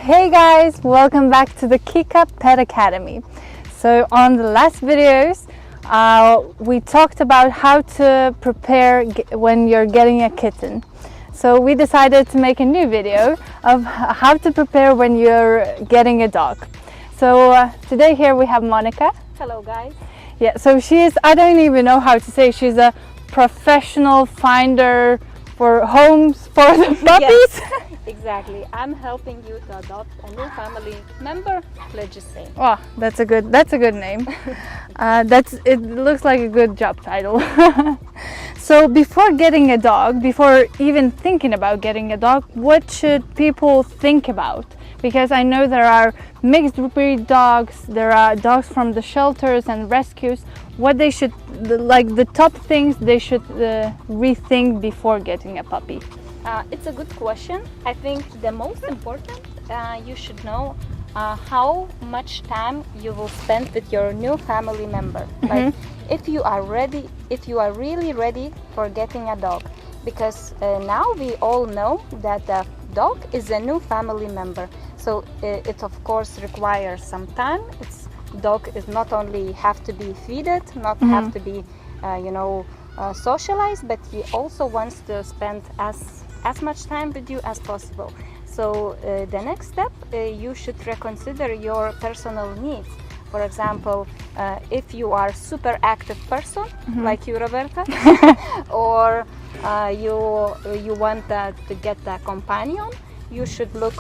Hey guys, welcome back to the Kika Pet Academy. So on the last videos we talked about how to prepare when you're getting a kitten. So we decided to make a new video of how to prepare when you're getting a dog. So today here we have Monica. Hello guys. Yeah, so she is, I don't even know how to say, she's a professional finder for homes for the puppies. Yes, exactly. I'm helping you to adopt a new family member, let's just say. Oh, that's a good name. It looks like a good job title. So before getting a dog, before even thinking about getting a dog, what should people think about? Because I know there are mixed breed dogs, there are dogs from the shelters and rescues. What they should, the top things they should rethink before getting a puppy? It's a good question. I think the most important, you should know how much time you will spend with your new family member. Like if you are really ready for getting a dog, because now we all know that the dog is a new family member. So it of course requires some time. Dog is not only have to be feeded, not have to be socialized, but he also wants to spend as much time with you as possible. So the next step, you should reconsider your personal needs. For example, if you are super active person like you, Roberta, or you want to get a companion, you should look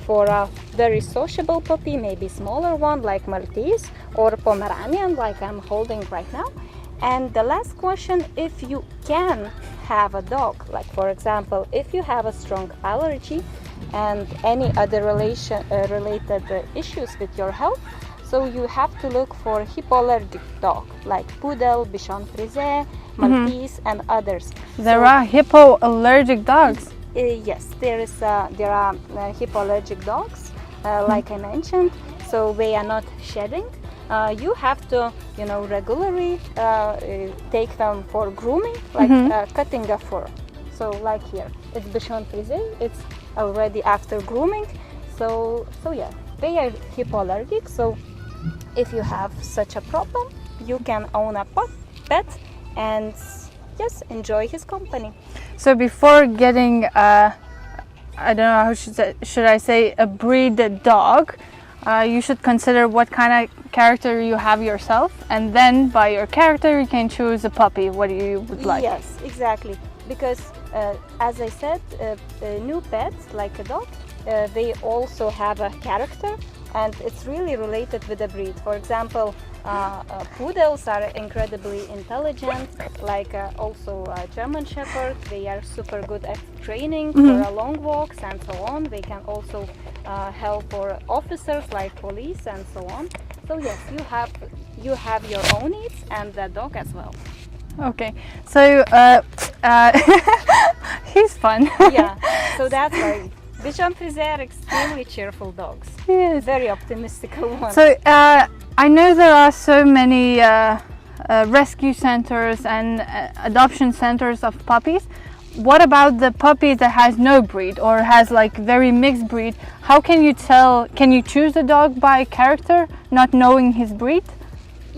for a very sociable puppy, maybe smaller one like Maltese or Pomeranian like I'm holding right now. And the last question, if you can have a dog, like for example, if you have a strong allergy and any other related issues with your health, so you have to look for hypoallergic dog like Poodle, Bichon Frise, Maltese and others. There are hypoallergic dogs? Yes, there are hypoallergic dogs, like I mentioned, so they are not shedding. You have to, regularly take them for grooming, like cutting a fur. So like here, it's Bichon Frise, it's already after grooming. So yeah, they are hypoallergic. So if you have such a problem, you can own a pet and just enjoy his company. So before getting I don't know how should I say a breed dog, you should consider what kind of character you have yourself, and then by your character you can choose a puppy what you would like. Yes, exactly, because as I said, new pets like a dog, they also have a character, and it's really related with the breed. For example, poodles are incredibly intelligent, like also German Shepherd. They are super good at training for long walks and so on. They can also help for officers like police and so on. So yes, you have your own needs and the dog as well. Okay, so he's fun. Yeah, so that's why Bichon Frise are extremely cheerful dogs. Yes. Very optimistic ones. So I know there are so many rescue centers and adoption centers of puppies. What about the puppy that has no breed or has like very mixed breed? How can you tell? Can you choose a dog by character, not knowing his breed?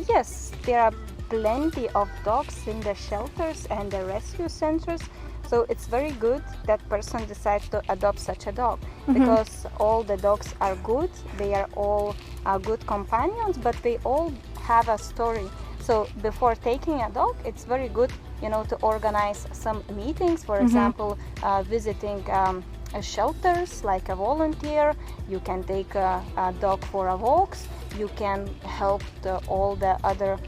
Yes, there are plenty of dogs in the shelters and the rescue centers. So it's very good that person decides to adopt such a dog, because all the dogs are good, they are all good companions, but they all have a story. So before taking a dog, it's very good, to organize some meetings, for example, visiting shelters like a volunteer. You can take a dog for a walks. You can help all the other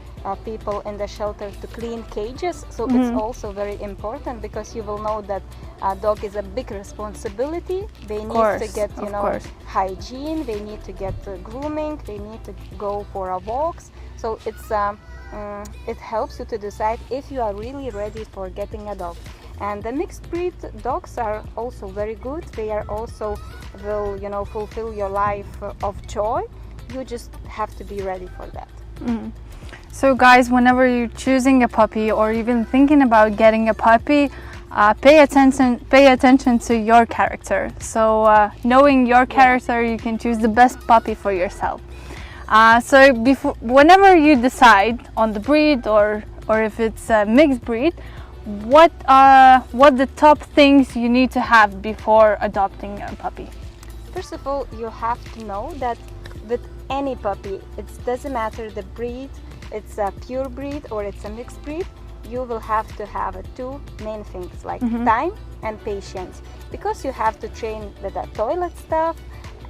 people in the shelter to clean cages. So it's also very important, because you will know that a dog is a big responsibility. They need to get hygiene, they need to get grooming, they need to go for a walks. So it helps you to decide if you are really ready for getting a dog. And the mixed breed dogs are also very good. They are also will fulfill your life of joy. You just have to be ready for that. So guys, whenever you're choosing a puppy or even thinking about getting a puppy, pay attention to your character. So knowing your character, you can choose the best puppy for yourself. So whenever you decide on the breed, or if it's a mixed breed, what are the top things you need to have before adopting a puppy? First of all, you have to know that with any puppy, it doesn't matter the breed, it's a pure breed or it's a mixed breed, you will have to have two main things like time and patience, because you have to train with the toilet stuff,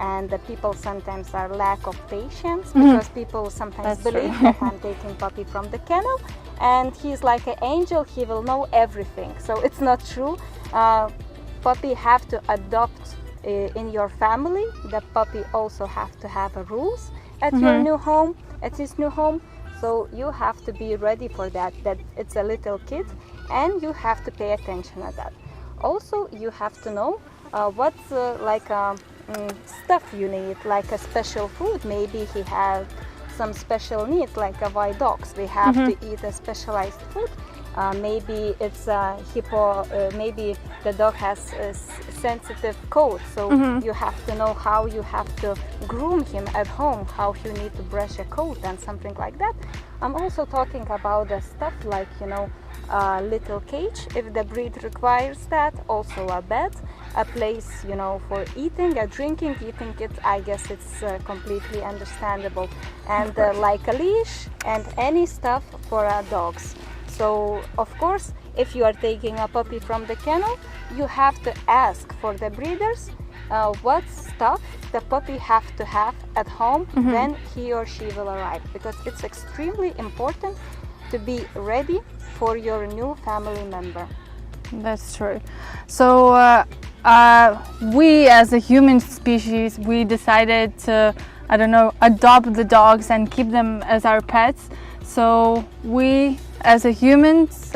and the people sometimes are lack of patience because people sometimes believe that I'm taking puppy from the kennel and he's like an angel, he will know everything. So it's not true. Puppy have to adopt in your family. The puppy also have to have a rules at your new home, at his new home. So you have to be ready for that it's a little kid, and you have to pay attention to that. Also, you have to know what's stuff you need, like a special food. Maybe he has some special needs, like a white dogs. They have to eat a specialized food. Maybe it's a maybe the dog has a sensitive coat, so you have to know how you have to groom him at home, how you need to brush a coat and something like that. I'm also talking about the stuff like, a little cage if the breed requires that, also a bed, a place, for eating, drinking. It, I guess it's completely understandable, and like a leash and any stuff for our dogs. So of course, if you are taking a puppy from the kennel, you have to ask for the breeders what stuff the puppy have to have at home when he or she will arrive, because it's extremely important to be ready for your new family member. That's true. So we as a human species, we decided to, adopt the dogs and keep them as our pets. So we as a humans,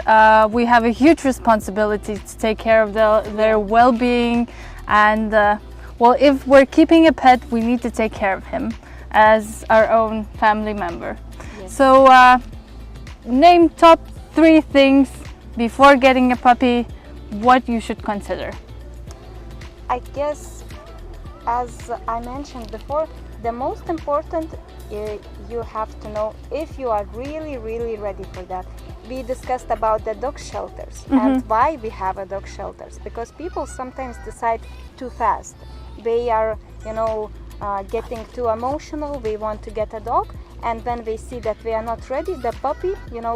we have a huge responsibility to take care of their well-being, and if we're keeping a pet, we need to take care of him as our own family member. Yes. So name top 3 things before getting a puppy, what you should consider. I guess, as I mentioned before, the most important, you have to know if you are really, really ready for that. We discussed about the dog shelters and why we have a dog shelters, because people sometimes decide too fast. They are, getting too emotional. We want to get a dog, and when they see that we are not ready, the puppy,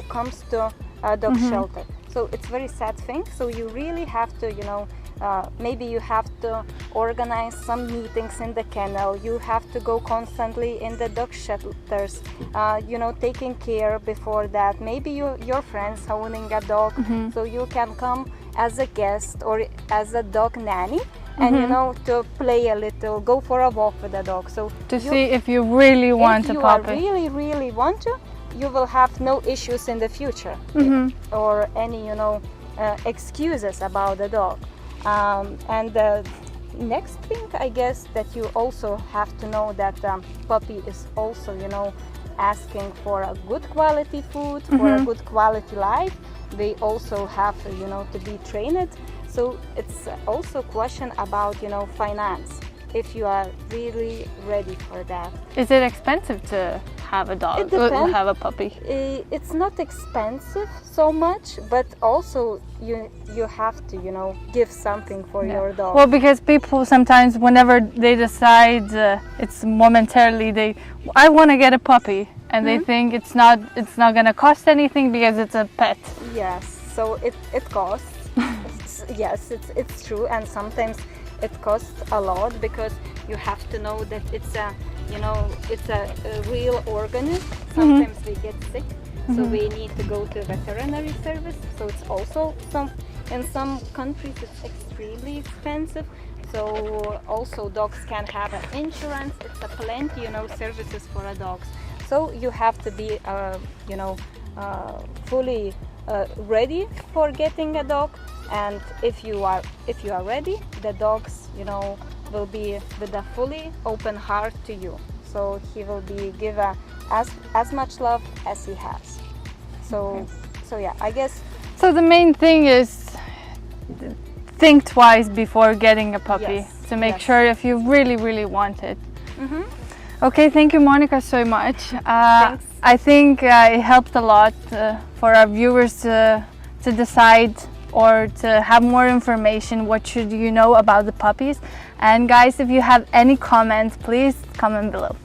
comes to a dog shelter. So it's very sad thing. So you really have to, maybe you have to organize some meetings in the kennel. You have to go constantly in the dog shelters, taking care before that. Maybe your friends owning a dog, so you can come as a guest or as a dog nanny, and to play a little, go for a walk with the dog. So to see if you really want a puppy. If you really, really want to, you will have no issues in the future or any, excuses about the dog. And the next thing, I guess, that you also have to know that puppy is also, asking for a good quality food, for a good quality life. They also have, to be trained. So it's also a question about, finance, if you are really ready for that. Is it expensive to have a dog, have a puppy? It's not expensive so much, but also you have to, give something for your dog. Well, because people sometimes, whenever they decide, it's momentarily, I want to get a puppy, and they think it's not going to cost anything because it's a pet. Yes, so it costs. Yes, it's true, and sometimes it costs a lot, because you have to know that it's a real organism. Sometimes we get sick, so we need to go to a veterinary service. So it's also in some countries it's extremely expensive. So also dogs can have an insurance. It's a plenty, services for dogs. So you have to be, fully ready for getting a dog. And if you are ready, the dogs, will be with a fully open heart to you. So he will be give as much love as he has. So yeah, I guess. So the main thing is think twice before getting a puppy, Yes, to make yes. sure if you really want it. Mhm. Okay, thank you, Monica, so much. Thanks. I think it helped a lot for our viewers to decide or to have more information. What should you know about the puppies? And guys, if you have any comments, please comment below.